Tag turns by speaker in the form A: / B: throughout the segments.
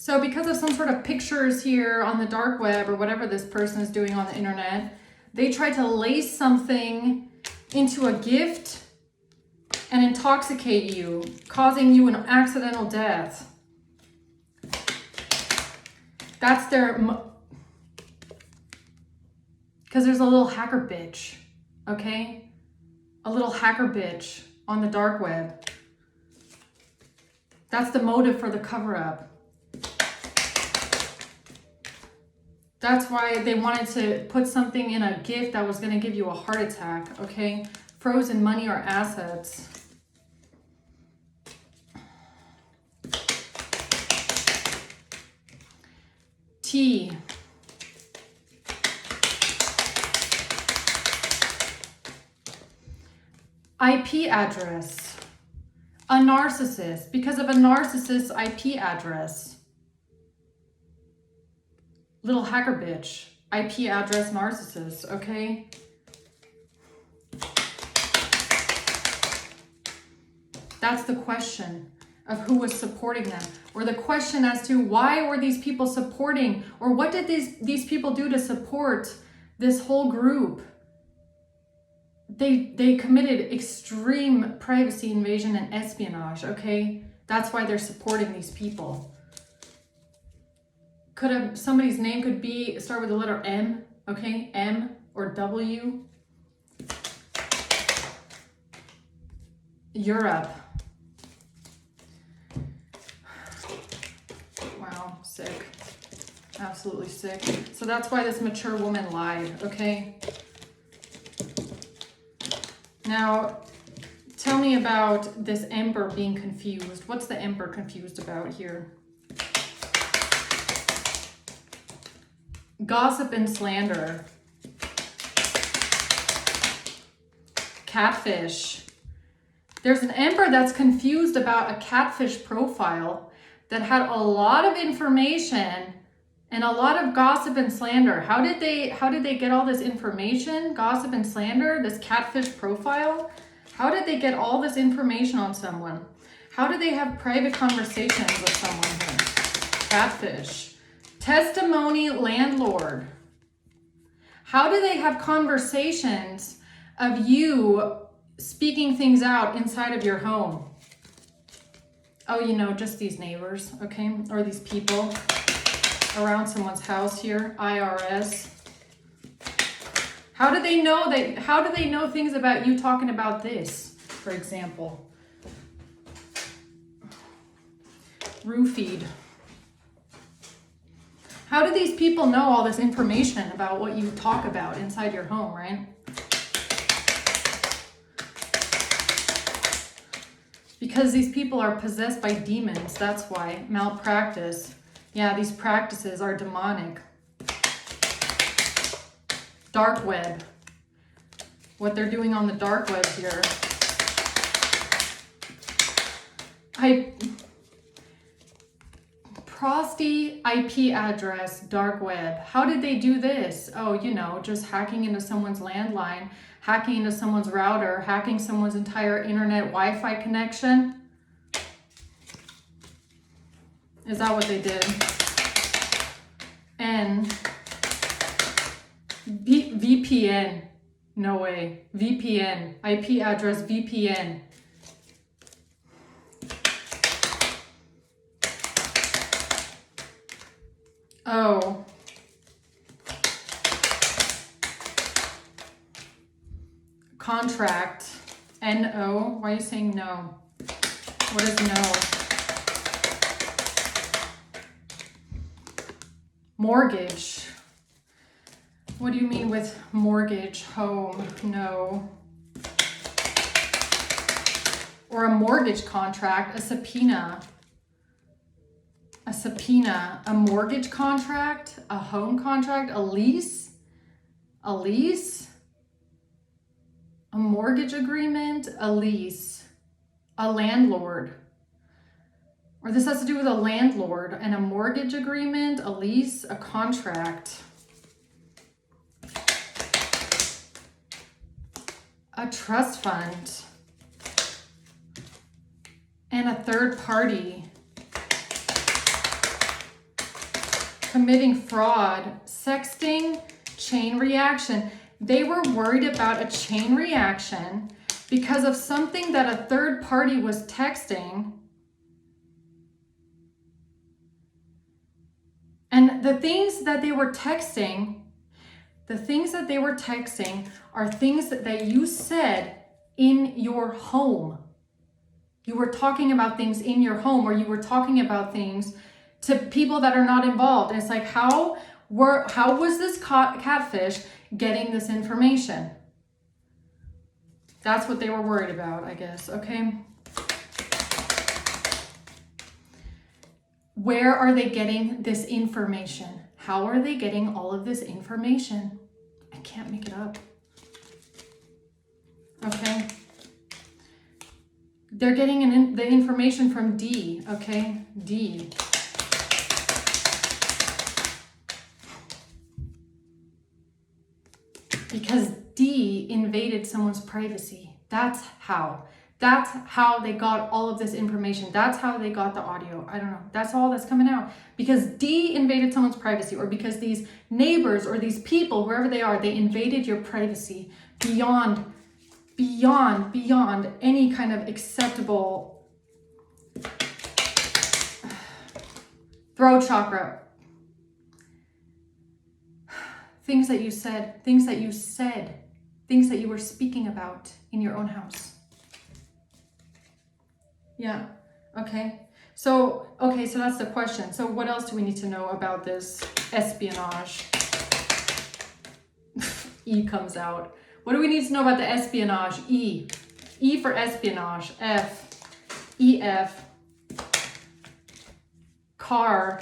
A: So because of some sort of pictures here on the dark web or whatever this person is doing on the internet, they tried to lace something into a gift and intoxicate you, causing you an accidental death. That's their... Because there's a little hacker bitch, okay? A little hacker bitch on the dark web. That's the motive for the cover-up. That's why they wanted to put something in a gift that was going to give you a heart attack, okay? Frozen money or assets. T. IP address. A narcissist. Because of a narcissist's IP address. Little hacker bitch. IP address narcissist, okay? That's the question of who was supporting them. Or the question as to why were these people supporting, or what did these people do to support this whole group? They committed extreme privacy invasion and espionage, okay? That's why they're supporting these people. Somebody's name could be, start with the letter M, okay? M or W. Europe. Wow, sick. Absolutely sick. So that's why this mature woman lied, okay? Now, tell me about this emperor being confused. What's the emperor confused about here? Gossip and slander. Catfish. There's an emperor that's confused about a catfish profile that had a lot of information and a lot of gossip and slander. How did they get all this information? Gossip and slander, this catfish profile? How did they get all this information on someone? How did they have private conversations with someone here? Catfish. Testimony landlord. How do they have conversations of you speaking things out inside of your home? Oh, you know, just these neighbors, okay? Or these people around someone's house here, IRS. How do they know things about you talking about this, for example? Roofied. How do these people know all this information about what you talk about inside your home, right? Because these people are possessed by demons, that's why. Malpractice. Yeah, these practices are demonic. Dark web. What they're doing on the dark web here. Prosty IP address, dark web. How did they do this? Oh, you know, just hacking into someone's landline, hacking into someone's router, hacking someone's entire internet Wi-Fi connection. Is that what they did? And VPN. No way. VPN. IP address VPN. Oh. Contract. N-O. Why are you saying no? What is no? Mortgage. What do you mean with mortgage? Home. No. Or a mortgage contract. A subpoena. A subpoena, a mortgage contract, a home contract, a lease, a mortgage agreement, a lease, a landlord. Or this has to do with a landlord and a mortgage agreement, a lease, a contract. A trust fund. And a third party. committing fraud, sexting, chain reaction. They were worried about a chain reaction because of something that a third party was texting. And the things that they were texting, are things that you said in your home. You were talking about things in your home, or you were talking about things to people that are not involved. And it's like, how was this catfish getting this information? That's what they were worried about, I guess, okay? Where are they getting this information? How are they getting all of this information? I can't make it up. Okay? They're getting the information from D, okay? D. Because D invaded someone's privacy. That's how. That's how they got all of this information. That's how they got the audio. I don't know. That's all that's coming out. Because D invaded someone's privacy, or because these neighbors or these people, wherever they are, they invaded your privacy beyond any kind of acceptable throat chakra. Things that you said, things that you were speaking about in your own house. Yeah, okay. So that's the question. So what else do we need to know about this espionage? E comes out. What do we need to know about the espionage? E. E for espionage. F. EF. Car.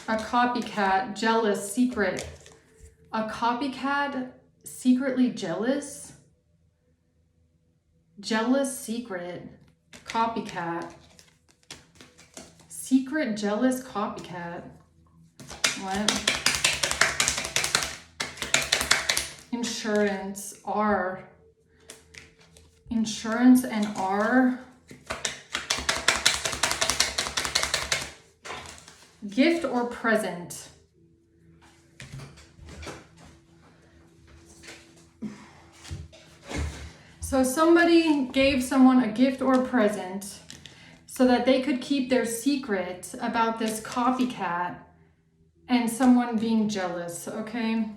A: A copycat, jealous, secret. A copycat, secretly jealous? Jealous, secret, copycat. Secret, jealous, copycat. What? Insurance, R. Insurance and R. Gift or present. So somebody gave someone a gift or present so that they could keep their secret about this copycat and someone being jealous, okay?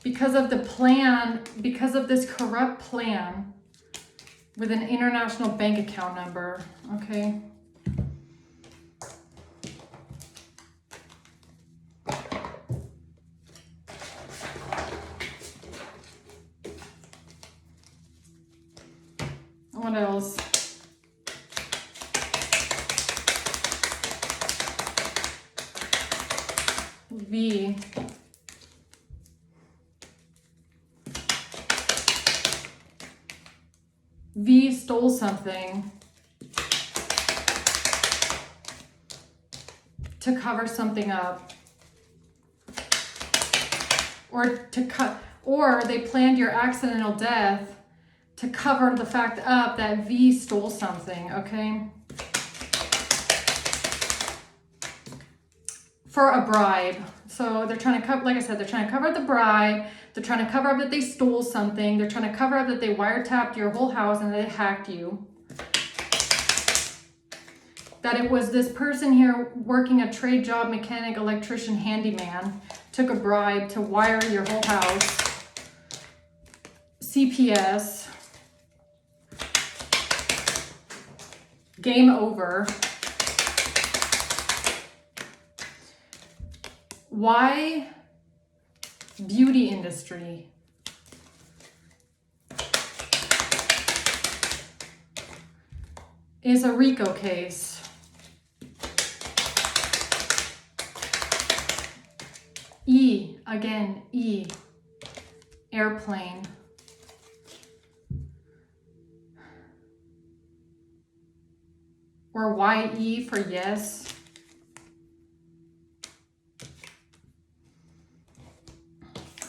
A: Because of the plan, because of this corrupt plan with an international bank account number, okay? What else? V. V stole something to cover something up, or they planned your accidental death to cover the fact up that V stole something, okay? For a bribe. So they're trying to cover, like I said, they're trying to cover up the bribe. They're trying to cover up that they stole something. They're trying to cover up that they wiretapped your whole house and they hacked you. That it was this person here working a trade job, mechanic, electrician, handyman, took a bribe to wire your whole house. CPS. Game over. Why beauty industry? Is a Rico case. E, again, E, airplane. Or YE for yes.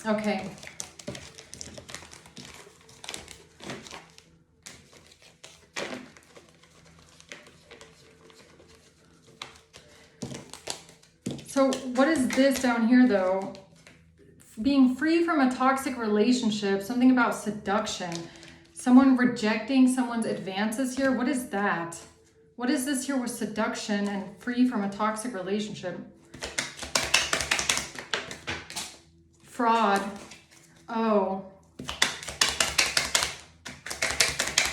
A: Okay. So what is this down here though? Being free from a toxic relationship, something about seduction, someone rejecting someone's advances here. What is that? What is this here with seduction and free from a toxic relationship? Fraud. Oh.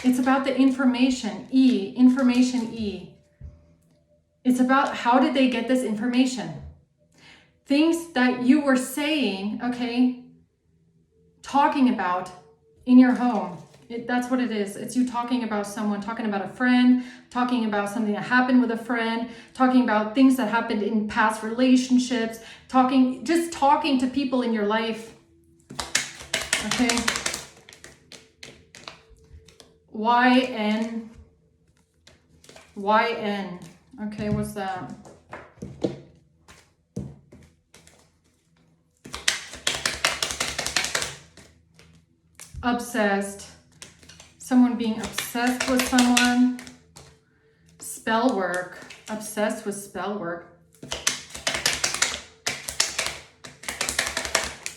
A: It's about the information. Information E. It's about how did they get this information? Things that you were saying, okay, talking about in your home. That's what it is. It's you talking about someone, talking about a friend, talking about something that happened with a friend, talking about things that happened in past relationships, just talking to people in your life. Okay. YN. Okay, what's that? Obsessed. Someone being obsessed with someone. Spell work. Obsessed with spell work.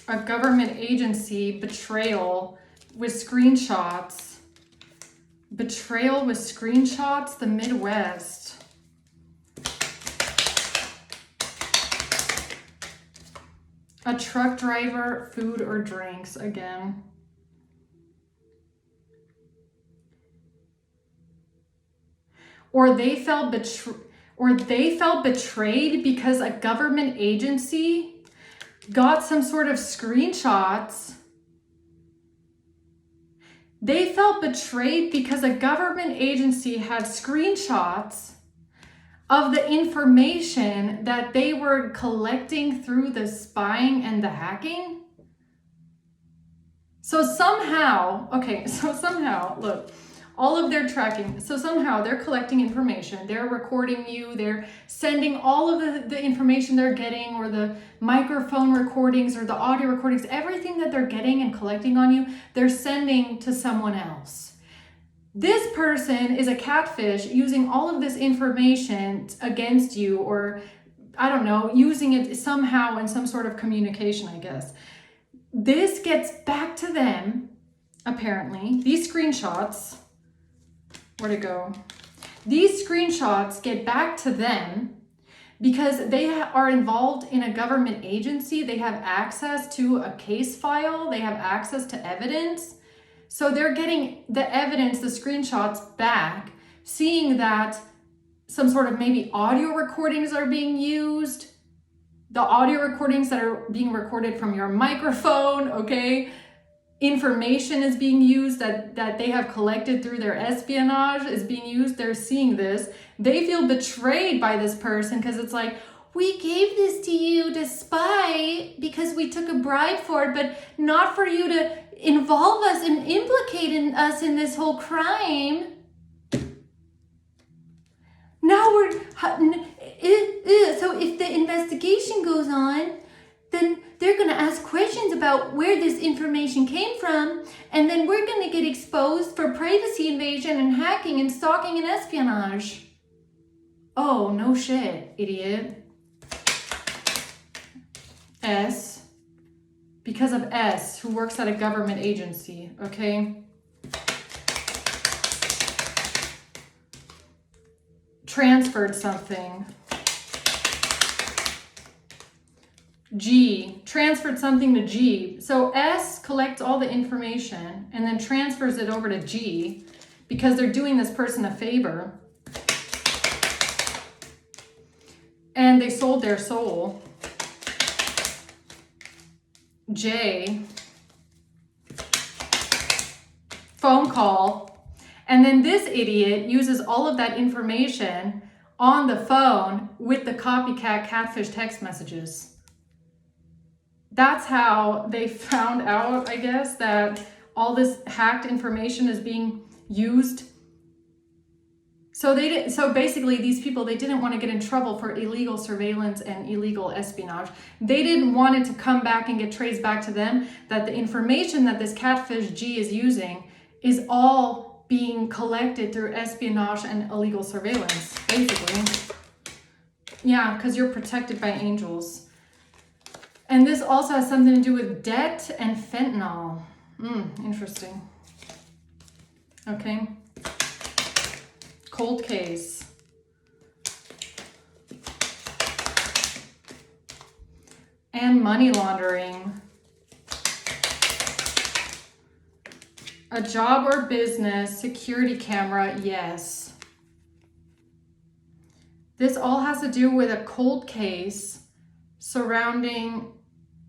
A: A government agency. Betrayal with screenshots. Betrayal with screenshots. The Midwest. A truck driver. Food or drinks again. Or they felt betrayed because a government agency got some sort of screenshots. They felt betrayed because a government agency had screenshots of the information that they were collecting through the spying and the hacking. So somehow, look, all of their tracking. So somehow they're collecting information. They're recording you. They're sending all of the information they're getting, or the microphone recordings or the audio recordings, everything that they're getting and collecting on you, they're sending to someone else. This person is a catfish using all of this information against you, or I don't know, using it somehow in some sort of communication, I guess. This gets back to them, apparently. These screenshots, where'd it go? These screenshots get back to them because they are involved in a government agency. They have access to a case file. They have access to evidence. So they're getting the evidence, the screenshots back, seeing that some sort of maybe audio recordings are being used. The audio recordings that are being recorded from your microphone, okay? Information is being used that they have collected through their espionage is being used. They're seeing this. They feel betrayed by this person because it's like, we gave this to you to spy because we took a bribe for it, but not for you to involve us and implicate us in this whole crime. Now so if the investigation goes on, then they're going to ask questions about where this information came from, and then we're going to get exposed for privacy invasion and hacking and stalking and espionage. Oh, no shit, idiot. S. Because of S, who works at a government agency, okay? Transferred something. G, transferred something to G. So S collects all the information and then transfers it over to G because they're doing this person a favor. And they sold their soul. J, phone call. And then this idiot uses all of that information on the phone with the copycat catfish text messages. That's how they found out, I guess, that all this hacked information is being used. So basically these people, they didn't want to get in trouble for illegal surveillance and illegal espionage. They didn't want it to come back and get traced back to them, that the information that this catfish G is using is all being collected through espionage and illegal surveillance, basically. Yeah, because you're protected by angels. And this also has something to do with debt and fentanyl. Interesting. Okay. Cold case. And money laundering. A job or business, security camera, yes. This all has to do with a cold case surrounding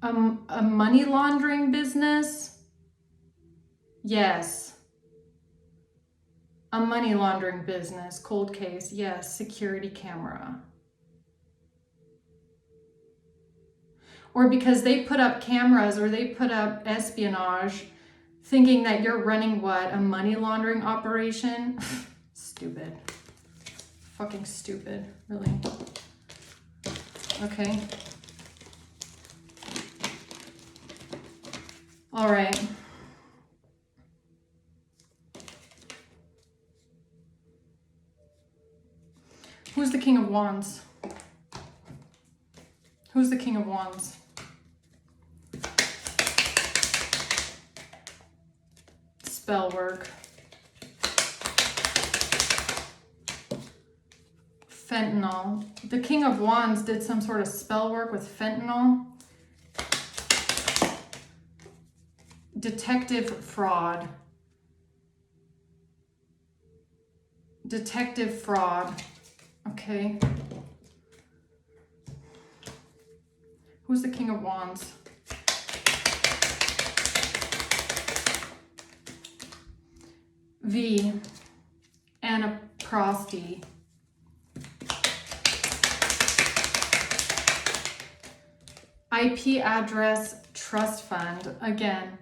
A: a money laundering business. Yes. A money laundering business, cold case, yes, security camera. Or because they put up cameras or they put up espionage thinking that you're running what? A money laundering operation? Stupid. Fucking stupid, really. Okay. All right. Who's the King of Wands? Who's the King of Wands? Spell work. Fentanyl. The King of Wands did some sort of spell work with fentanyl. Detective fraud. Detective fraud. Okay. Who's the King of Wands? V. Anna Prosty. IP address trust fund. Again,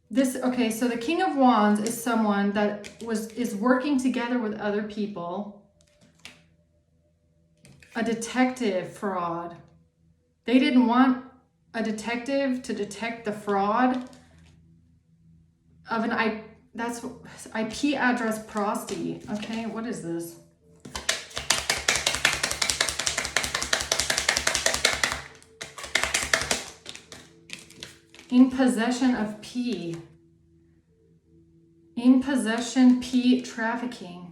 A: this, okay, so the King of Wands is someone that is working together with other people. A detective fraud. They didn't want a detective to detect the fraud of an that's IP address prosty. Okay, what is this? In possession of P. In possession P trafficking.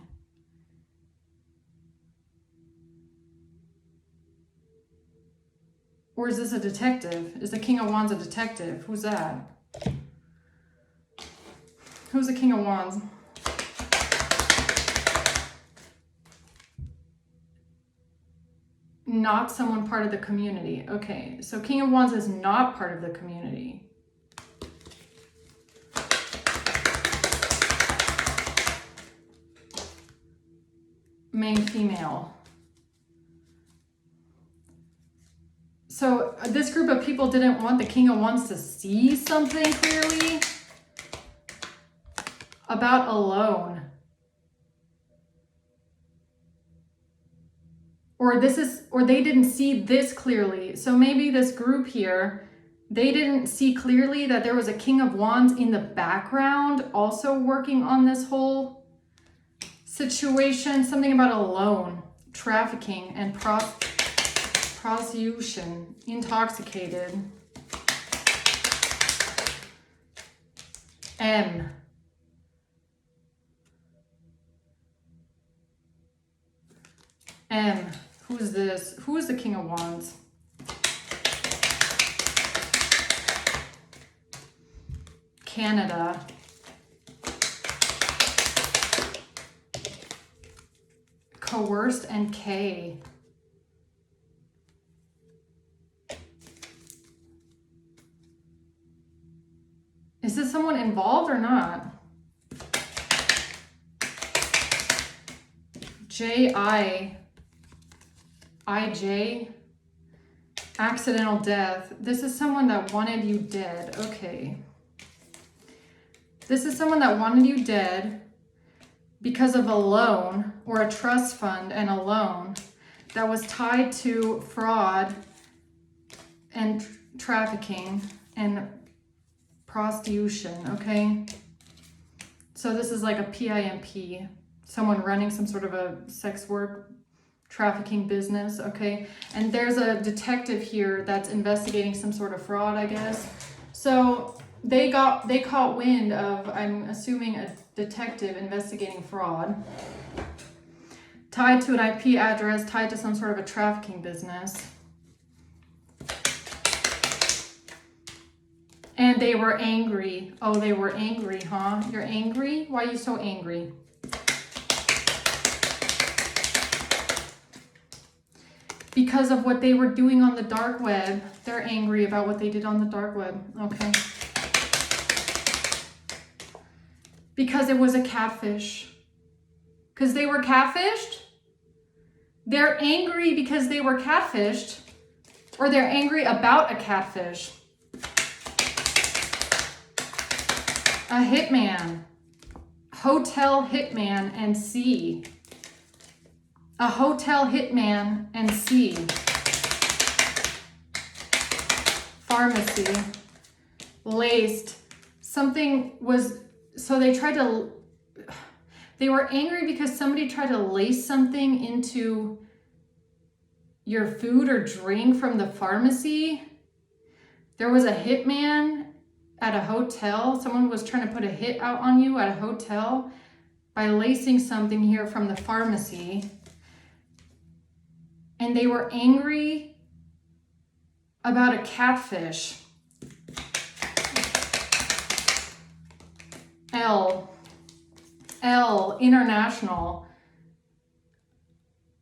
A: Or is this a detective? Is the King of Wands a detective? Who's that? Who's the King of Wands? Not someone part of the community. Okay, so King of Wands is not part of the community. Main female. So this group of people didn't want the King of Wands to see something clearly about a loan. Or they didn't see this clearly. So maybe this group here, they didn't see clearly that there was a King of Wands in the background also working on this whole situation. Something about a loan, trafficking, and prostitution, intoxicated. M. M. Who's this? Who is the King of Wands? Canada. Coerced and K. Is this someone involved or not? J-I-J. Accidental death. This is someone that wanted you dead. Okay. This is someone that wanted you dead because of a loan or a trust fund and a loan that was tied to fraud and trafficking and prostitution, okay? So this is like a PIMP, someone running some sort of a sex work trafficking business, okay? And there's a detective here that's investigating some sort of fraud, I guess. So they caught wind of, I'm assuming, a detective investigating fraud tied to an IP address, tied to some sort of a trafficking business. And they were angry. Oh, they were angry, huh? You're angry? Why are you so angry? Because of what they were doing on the dark web. They're angry about what they did on the dark web. Okay. Because it was a catfish. Because they were catfished? They're angry because they were catfished. Or they're angry about a catfish. A hitman. Hotel hitman and C. A hotel hitman and C. Pharmacy. Laced. Something was, so they tried to, they were angry because somebody tried to lace something into your food or drink from the pharmacy. There was a hitman at a hotel. Someone was trying to put a hit out on you at a hotel by lacing something here from the pharmacy. And they were angry about a catfish. L, international.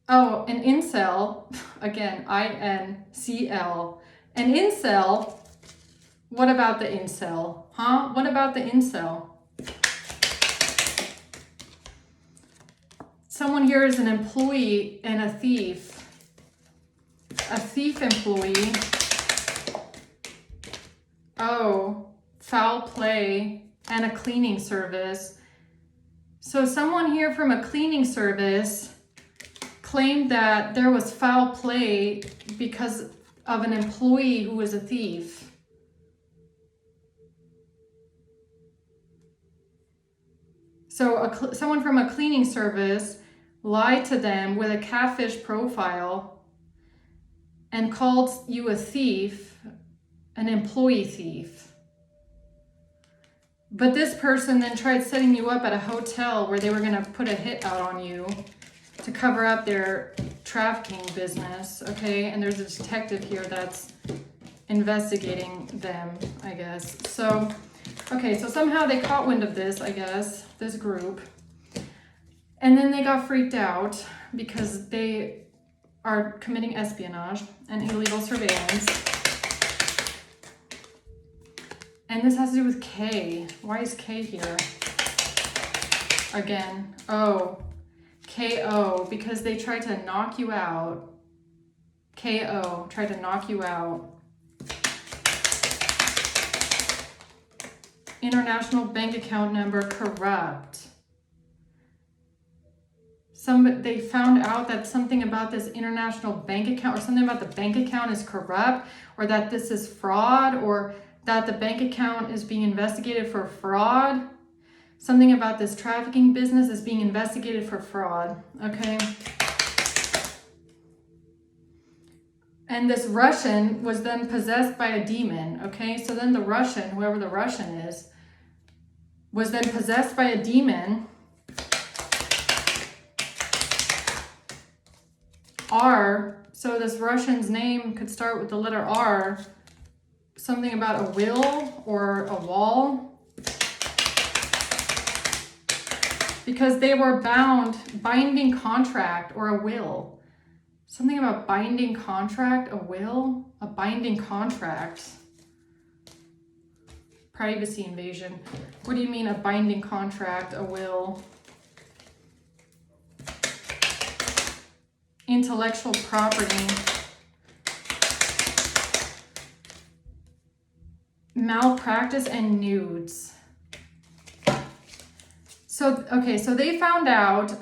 A: Oh, an incel, again, INCL. An incel, what about the incel? Huh? What about the incel? Someone here is an employee and a thief. A thief employee. Oh, foul play and a cleaning service. So someone here from a cleaning service claimed that there was foul play because of an employee who was a thief. So someone from a cleaning service lied to them with a catfish profile and called you a thief, an employee thief. But this person then tried setting you up at a hotel where they were gonna put a hit out on you to cover up their trafficking business, okay? And there's a detective here that's investigating them, I guess. So, okay, so somehow they caught wind of this, I guess, this group. And then they got freaked out because they are committing espionage and illegal surveillance. And this has to do with K. Why is K here? Again, O. KO, because they tried to knock you out. KO, tried to knock you out. International bank account number corrupt. They found out that something about this international bank account or something about the bank account is corrupt, or that this is fraud, or that the bank account is being investigated for fraud. Something about this trafficking business is being investigated for fraud, okay? And this Russian was then possessed by a demon, okay? So then the Russian, whoever the Russian is, was then possessed by a demon. R, so this Russian's name could start with the letter R. Something about a will or a wall. Because they were binding contract or a will. Something about binding contract, a will, a binding contract. Privacy invasion. What do you mean a binding contract, a will? Intellectual property. Malpractice and nudes. So, okay, so they found out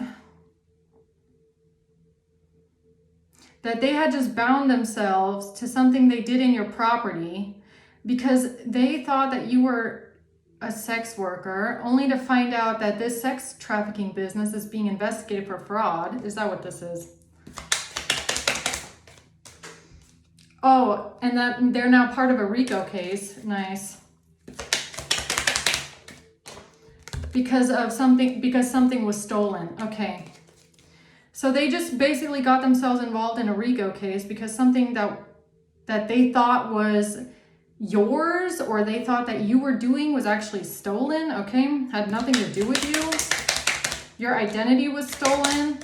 A: that they had just bound themselves to something they did in your property because they thought that you were a sex worker, only to find out that this sex trafficking business is being investigated for fraud. Is that what this is? Oh, and that they're now part of a Rico case. Nice. Because something was stolen. Okay. So they just basically got themselves involved in a Rico case because something that they thought was yours, or they thought that you were doing, was actually stolen. Okay. Had nothing to do with you. Your identity was stolen.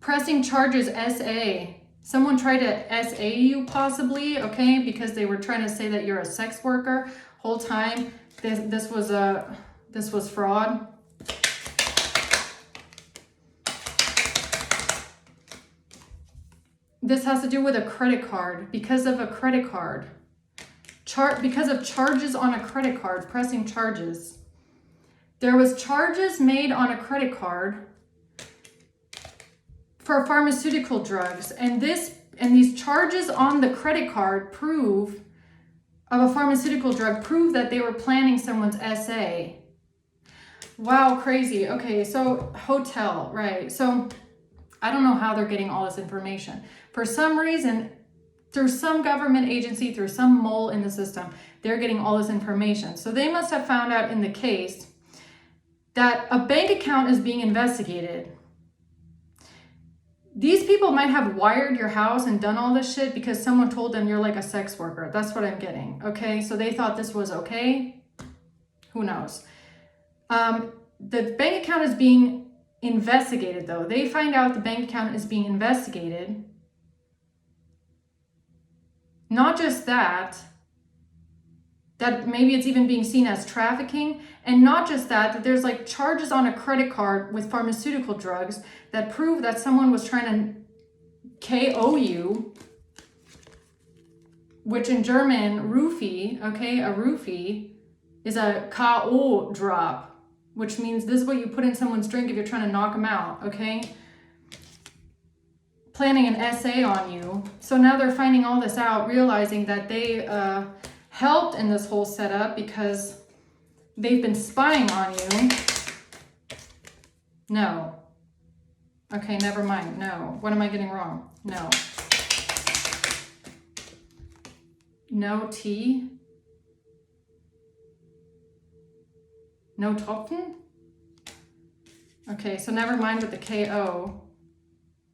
A: Pressing charges, SA. Someone tried to SA you possibly, okay, because they were trying to say that you're a sex worker. Whole time, this was fraud. This has to do with a credit card, because of a credit card. Because of charges on a credit card, pressing charges. There was charges made on a credit card for pharmaceutical drugs, and these charges on the credit card of a pharmaceutical drug prove that they were planning someone's SA. Wow, crazy. Okay, so hotel, right? So I don't know how they're getting all this information. For some reason, through some government agency, through some mole in the system, they're getting all this information. So they must have found out in the case that a bank account is being investigated. These people might have wired your house and done all this shit because someone told them you're like a sex worker. That's what I'm getting. Okay, so they thought this was okay. Who knows? The bank account is being investigated, though. They find out the bank account is being investigated. Not just that maybe it's even being seen as trafficking. And not just that there's like charges on a credit card with pharmaceutical drugs that prove that someone was trying to KO you, which in German, roofie, okay, a roofie is a KO drop, which means this is what you put in someone's drink if you're trying to knock them out, okay? Planning an SA on you. So now they're finding all this out, realizing that they helped in this whole setup because they've been spying on you. No. Okay, never mind. No. What am I getting wrong? No. No T. No Tropfen? Okay, so never mind with the KO.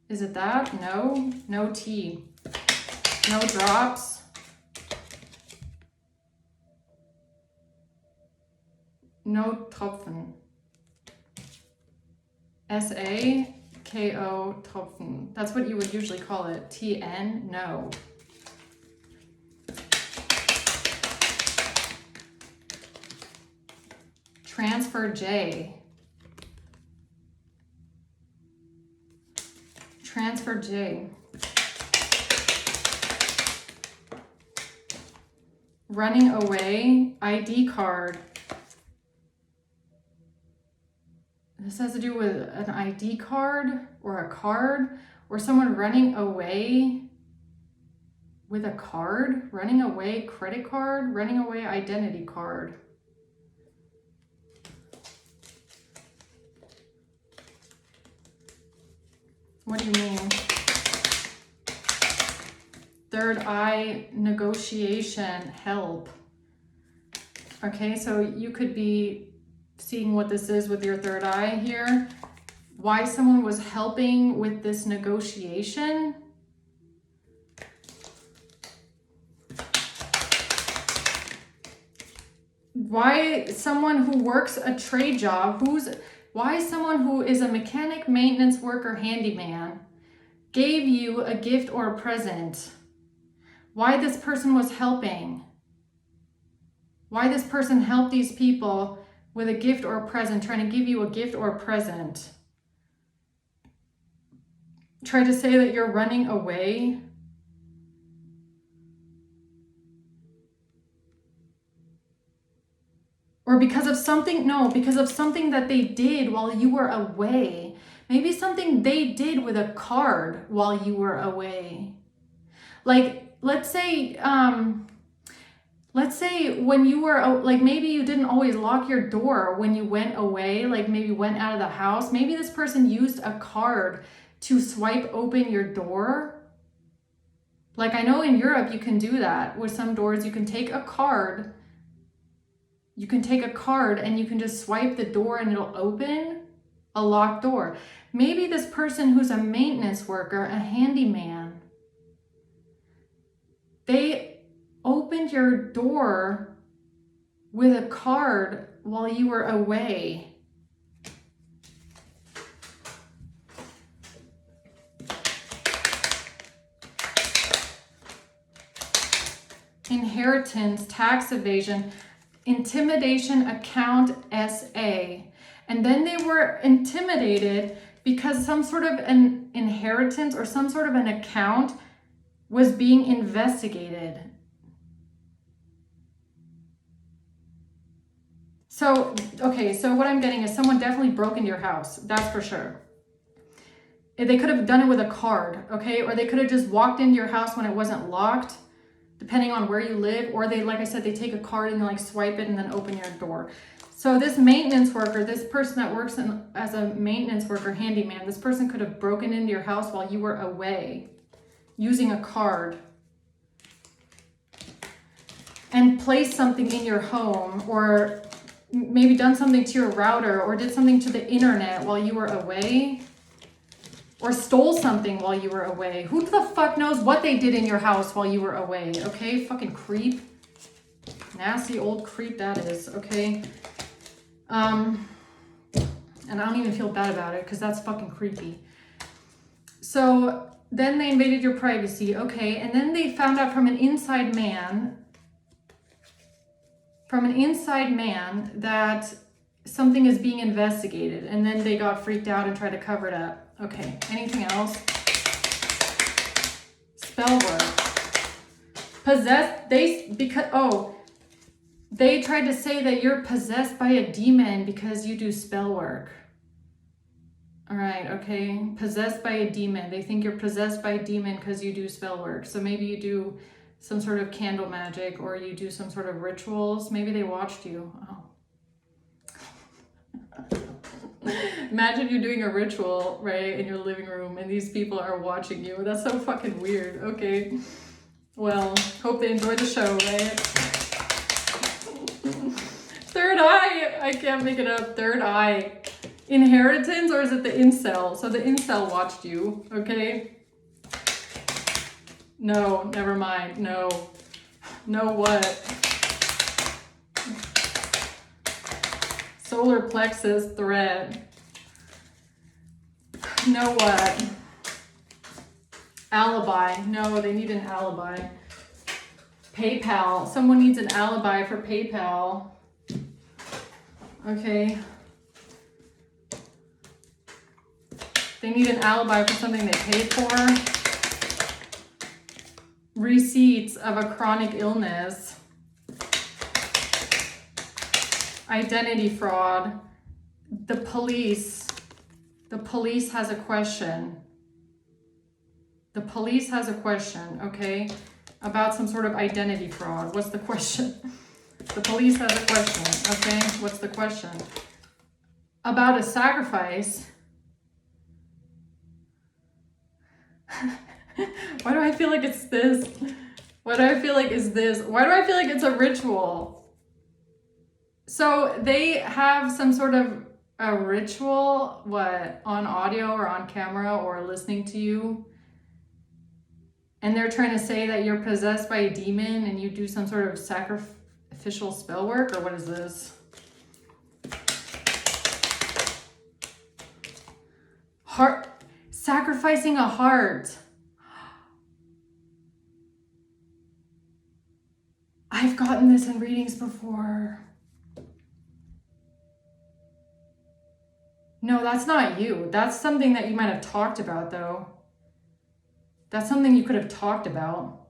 A: Is it that? No. No T. No drops. No Tropfen. S-A-K-O Tropfen. That's what you would usually call it. T-N? No. Transfer J. Transfer J. Running away. ID card. This has to do with an ID card or a card or someone running away with a card, running away credit card, running away identity card. What do you mean? Third eye negotiation, help. Okay, so you could be seeing what this is with your third eye here. Why someone was helping with this negotiation. Why someone who works a trade job, why someone who is a mechanic, maintenance worker, handyman, gave you a gift or a present. Why this person was helping. Why this person helped these people with a gift or a present, trying to give you a gift or a present. Try to say that you're running away. Or because of something, no, because of something that they did while you were away. Maybe something they did with a card while you were away. Like, let's say when you were, like maybe you didn't always lock your door when you went away, like maybe went out of the house. Maybe this person used a card to swipe open your door. Like I know in Europe you can do that with some doors. You can take a card. You can take a card and you can just swipe the door and it'll open a locked door. Maybe this person who's a maintenance worker, a handyman, they opened your door with a card while you were away. Inheritance, tax evasion, intimidation, account SA. And then they were intimidated because some sort of an inheritance or some sort of an account was being investigated. So, okay, so what I'm getting is someone definitely broke into your house. That's for sure. They could have done it with a card, okay? Or they could have just walked into your house when it wasn't locked, depending on where you live. Or they, like I said, they take a card and they like swipe it and then open your door. So this maintenance worker, this person that works as a maintenance worker, handyman, this person could have broken into your house while you were away using a card and placed something in your home, or maybe done something to your router, or did something to the internet while you were away, or stole something while you were away. Who the fuck knows what they did in your house while you were away, okay? Fucking creep. Nasty old creep that is, okay? And I don't even feel bad about it because that's fucking creepy. So then they invaded your privacy, okay? And then they found out from an inside man that something is being investigated, and then they got freaked out and tried to cover it up. Okay, anything else? Spell work. Possessed, they tried to say that you're possessed by a demon because you do spell work. All right, okay, possessed by a demon. They think you're possessed by a demon because you do spell work. So maybe you do some sort of candle magic, or you do some sort of rituals. Maybe they watched you. Oh. Imagine you're doing a ritual, right, in your living room and these people are watching you. That's so fucking weird. Okay. Well, hope they enjoyed the show, right? Third eye. I can't make it up. Third eye. Inheritance, or is it the incel? So the incel watched you, okay? No, never mind. No. No what? Solar plexus threat. No what? Alibi. No, they need an alibi. PayPal. Someone needs an alibi for PayPal. Okay. They need an alibi for something they paid for. Receipts of a chronic illness. Identity fraud. The police has a question. The police has a question, okay, about some sort of identity fraud. What's the question? The police has a question, okay? What's the question? About a sacrifice. Why do I feel like it's this? What do I feel like is this? Why do I feel like it's a ritual? So they have some sort of a ritual, what, on audio or on camera or listening to you. And they're trying to say that you're possessed by a demon and you do some sort of sacrificial spell work, or what is this? Heart, sacrificing a heart. I've gotten this in readings before. No, that's not you. That's something that you might have talked about, though. That's something you could have talked about.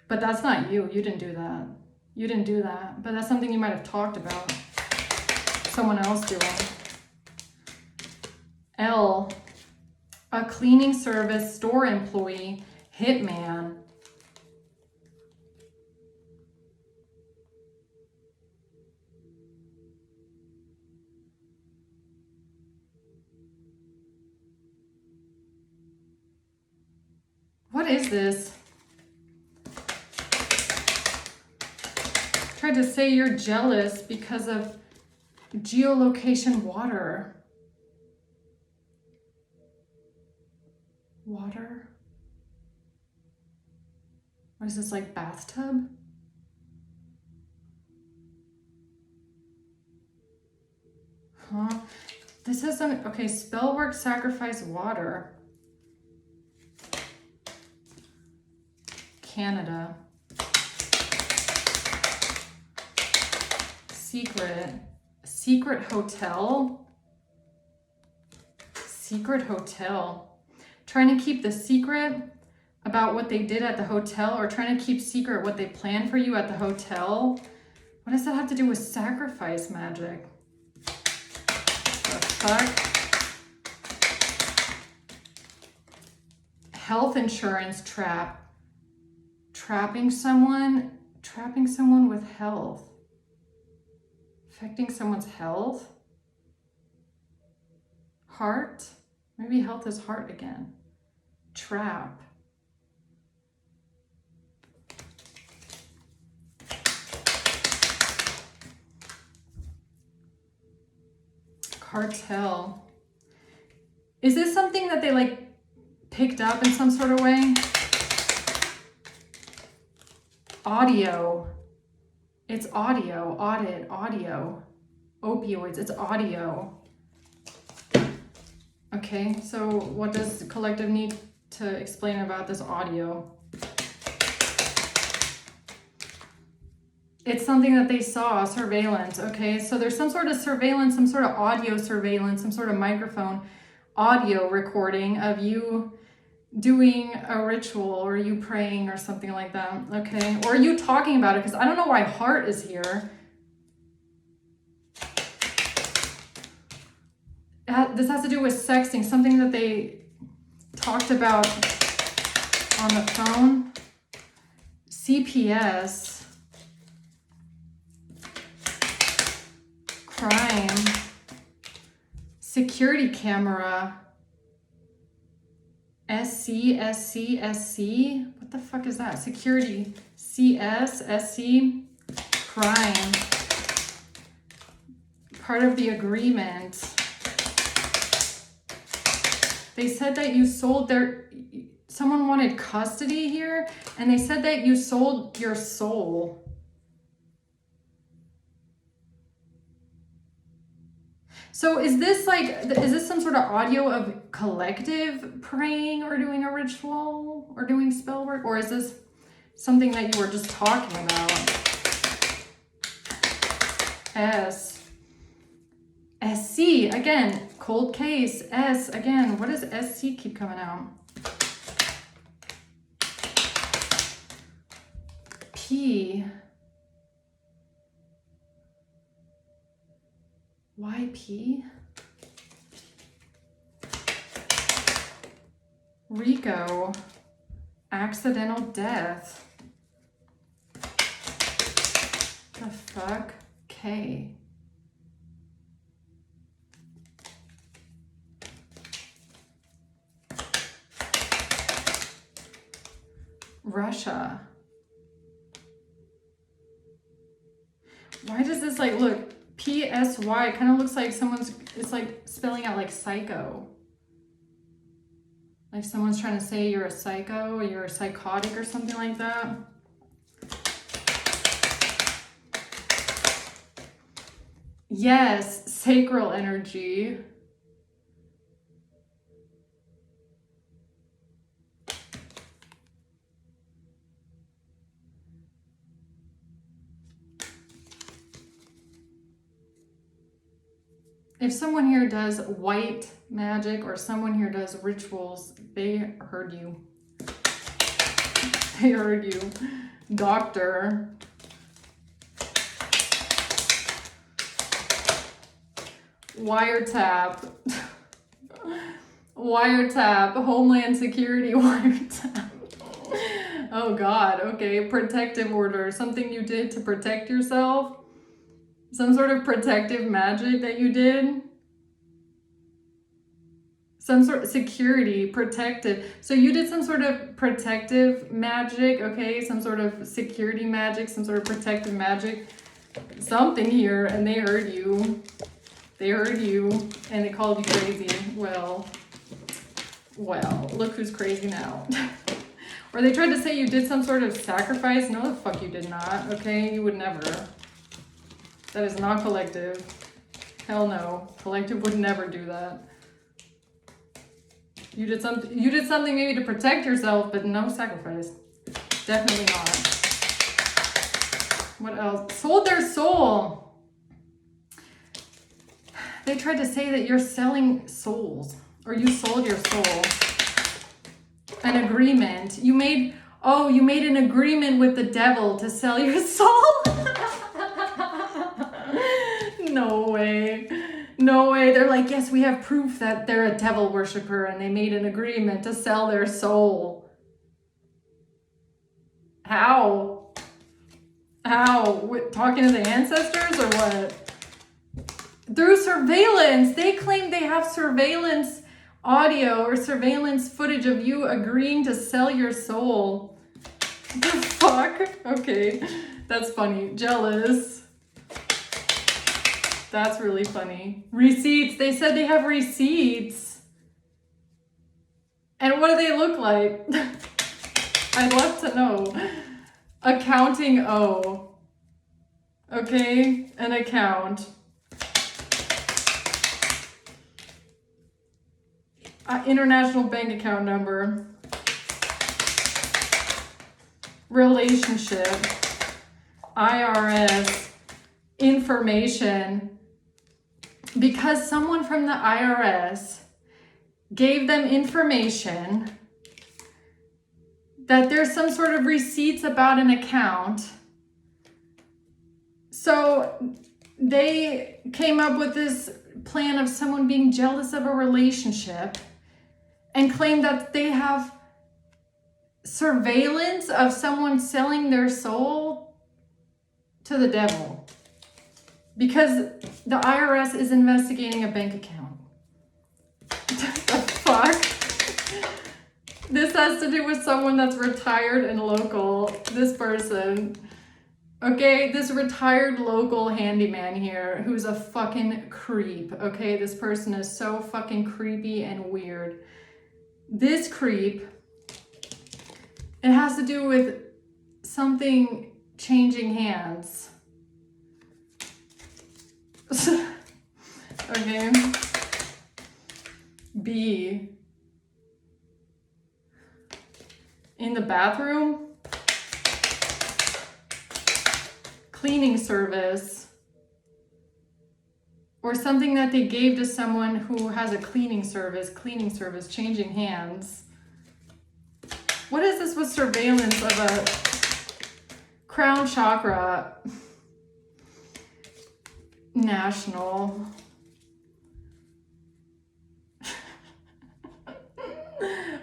A: But that's not you. You didn't do that. You didn't do that. But that's something you might have talked about. Someone else doing. L. A cleaning service, store employee, hitman. is this? Tried to say you're jealous because of geolocation water. Water? What is this, like bathtub? Huh? This has some, okay, spell work, sacrifice, water. Canada. Secret hotel. Secret hotel. Trying to keep the secret about what they did at the hotel, or trying to keep secret what they planned for you at the hotel. What does that have to do with sacrifice magic? The fuck? Health insurance trap. Trapping someone with health. Affecting someone's health. Heart. Maybe health is heart again. Trap. Cartel. Is this something that they like picked up in some sort of way? Audio. It's audio. Audit. Audio. Opioids. It's audio. Okay, so what does the collective need to explain about this audio? It's something that they saw, surveillance, okay? So there's some sort of surveillance, some sort of audio surveillance, some sort of microphone audio recording of you doing a ritual or you praying or something like that, okay? Or you talking about it, because I don't know why heart is here. This has to do with sexting, something that they talked about on the phone. CPS. Crime. Security camera. SC. What the fuck is that? Security. CS. SC. Crime. Part of the agreement. They said that you sold someone wanted custody here, and they said that you sold your soul. So is this some sort of audio of collective praying or doing a ritual or doing spell work? Or is this something that you were just talking about? SC, again, cold case. S, again, what does SC keep coming out? P. YP. Rico. Accidental death. The fuck? K. Russia. Why does this look? PSY, it kind of looks like it's like spelling out like psycho. Like someone's trying to say you're a psycho or you're a psychotic or something like that. Yes, sacral energy. If someone here does white magic or someone here does rituals, they heard you. They heard you. Doctor. Wiretap. Wiretap. Homeland Security wiretap. Oh God, okay. Protective order. Something you did to protect yourself. Some sort of protective magic that you did. Some sort of security, protective. So you did some sort of protective magic, okay? Some sort of security magic, some sort of protective magic. Something here, and they heard you. They heard you, and they called you crazy. Well, look who's crazy now. Or they tried to say you did some sort of sacrifice. No, the fuck you did not, okay? You would never. That is not collective. Hell no. Collective would never do that. You did something maybe to protect yourself, but no sacrifice. Definitely not. What else? Sold their soul. They tried to say that you're selling souls, or you sold your soul. An agreement. You made an agreement with the devil to sell your soul. No way. No way. They're like, yes, we have proof that they're a devil worshiper and they made an agreement to sell their soul. How? Talking to the ancestors or what? Through surveillance. They claim they have surveillance audio or surveillance footage of you agreeing to sell your soul. The fuck? Okay. That's funny. Jealous. That's really funny. Receipts. They said they have receipts. And what do they look like? I'd love to know. Accounting O. Okay, an account. International bank account number. Relationship. IRS. Information. Because someone from the IRS gave them information that there's some sort of receipts about an account. So they came up with this plan of someone being jealous of a relationship and claim that they have surveillance of someone selling their soul to the devil because the IRS is investigating a bank account. The fuck? This has to do with someone that's retired and local. This person. Okay, this retired local handyman here who's a fucking creep. Okay, this person is so fucking creepy and weird. This creep, it has to do with something changing hands. Okay. B. In the bathroom. Cleaning service. Or something that they gave to someone who has a cleaning service, changing hands. What is this with surveillance of a crown chakra? National.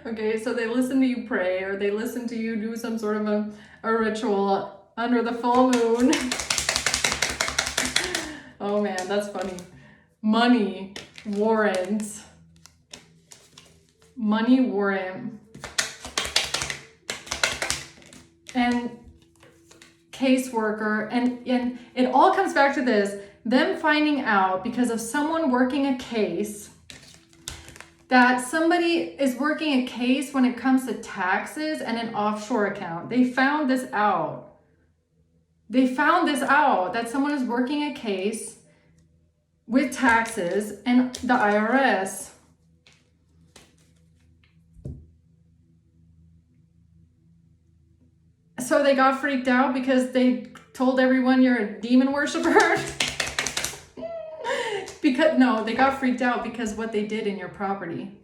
A: Okay, so they listen to you pray, or they listen to you do some sort of a ritual under the full moon. Oh man, that's funny. Money warrant. Money warrant. And caseworker. And it all comes back to this. Them finding out because of someone working a case that somebody is working a case when it comes to taxes and an offshore account. They found this out. That someone is working a case with taxes and the IRS. So they got freaked out because they told everyone you're a demon worshiper. They got freaked out because what they did in your property.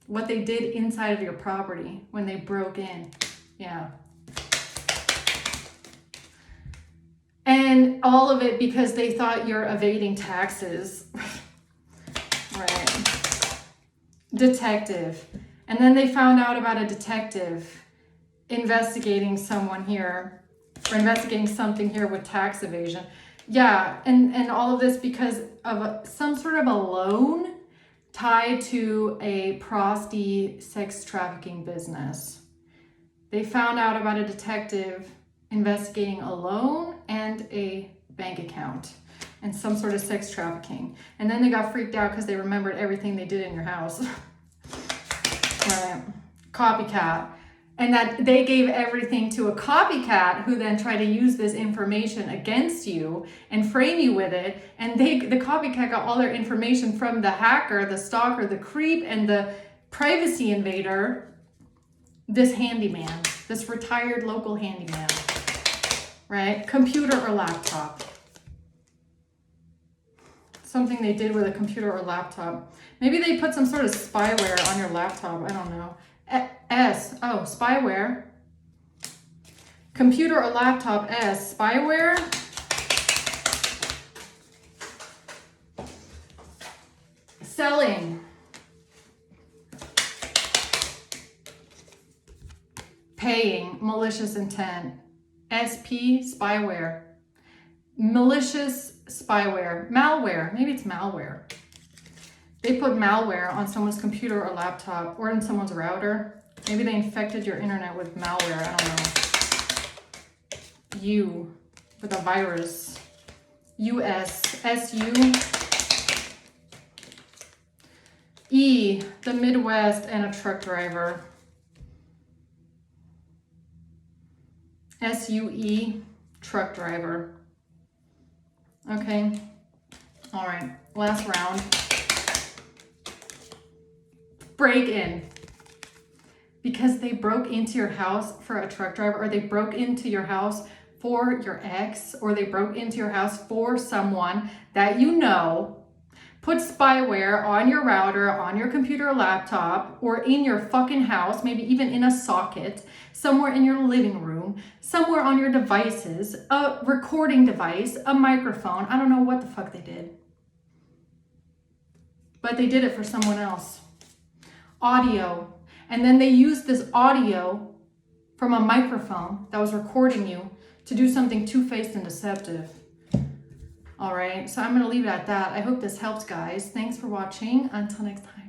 A: What they did inside of your property when they broke in. Yeah. And all of it because they thought you're evading taxes. Right. Detective. And then they found out about a detective investigating someone here, or investigating something here with tax evasion. Yeah, and all of this because of some sort of a loan tied to a prosty sex trafficking business. They found out about a detective investigating a loan and a bank account and some sort of sex trafficking. And then they got freaked out because they remembered everything they did in your house. Right. Copycat. And that they gave everything to a copycat who then tried to use this information against you and frame you with it. And the copycat got all their information from the hacker, the stalker, the creep, and the privacy invader, this handyman, this retired local handyman, right? Computer or laptop. Something they did with a computer or laptop. Maybe they put some sort of spyware on your laptop. I don't know. Spyware. Computer or laptop, spyware. Selling. Paying, malicious intent. SP, spyware. Malicious spyware. Malware, maybe it's malware. They put malware on someone's computer or laptop or in someone's router. Maybe they infected your internet with malware, I don't know. U, with a virus. US, SU. E, the Midwest and a truck driver. SUE, truck driver. Okay, all right, last round. Break in. Because they broke into your house for a truck driver, or they broke into your house for your ex, or they broke into your house for someone that you know. Put spyware on your router, on your computer or laptop, or in your fucking house, maybe even in a socket, somewhere in your living room, somewhere on your devices, a recording device, a microphone. I don't know what the fuck they did. But they did it for someone else. Audio. And then they used this audio from a microphone that was recording you to do something two-faced and deceptive. All right, so I'm going to leave it at that. I hope this helps, guys. Thanks for watching. Until next time.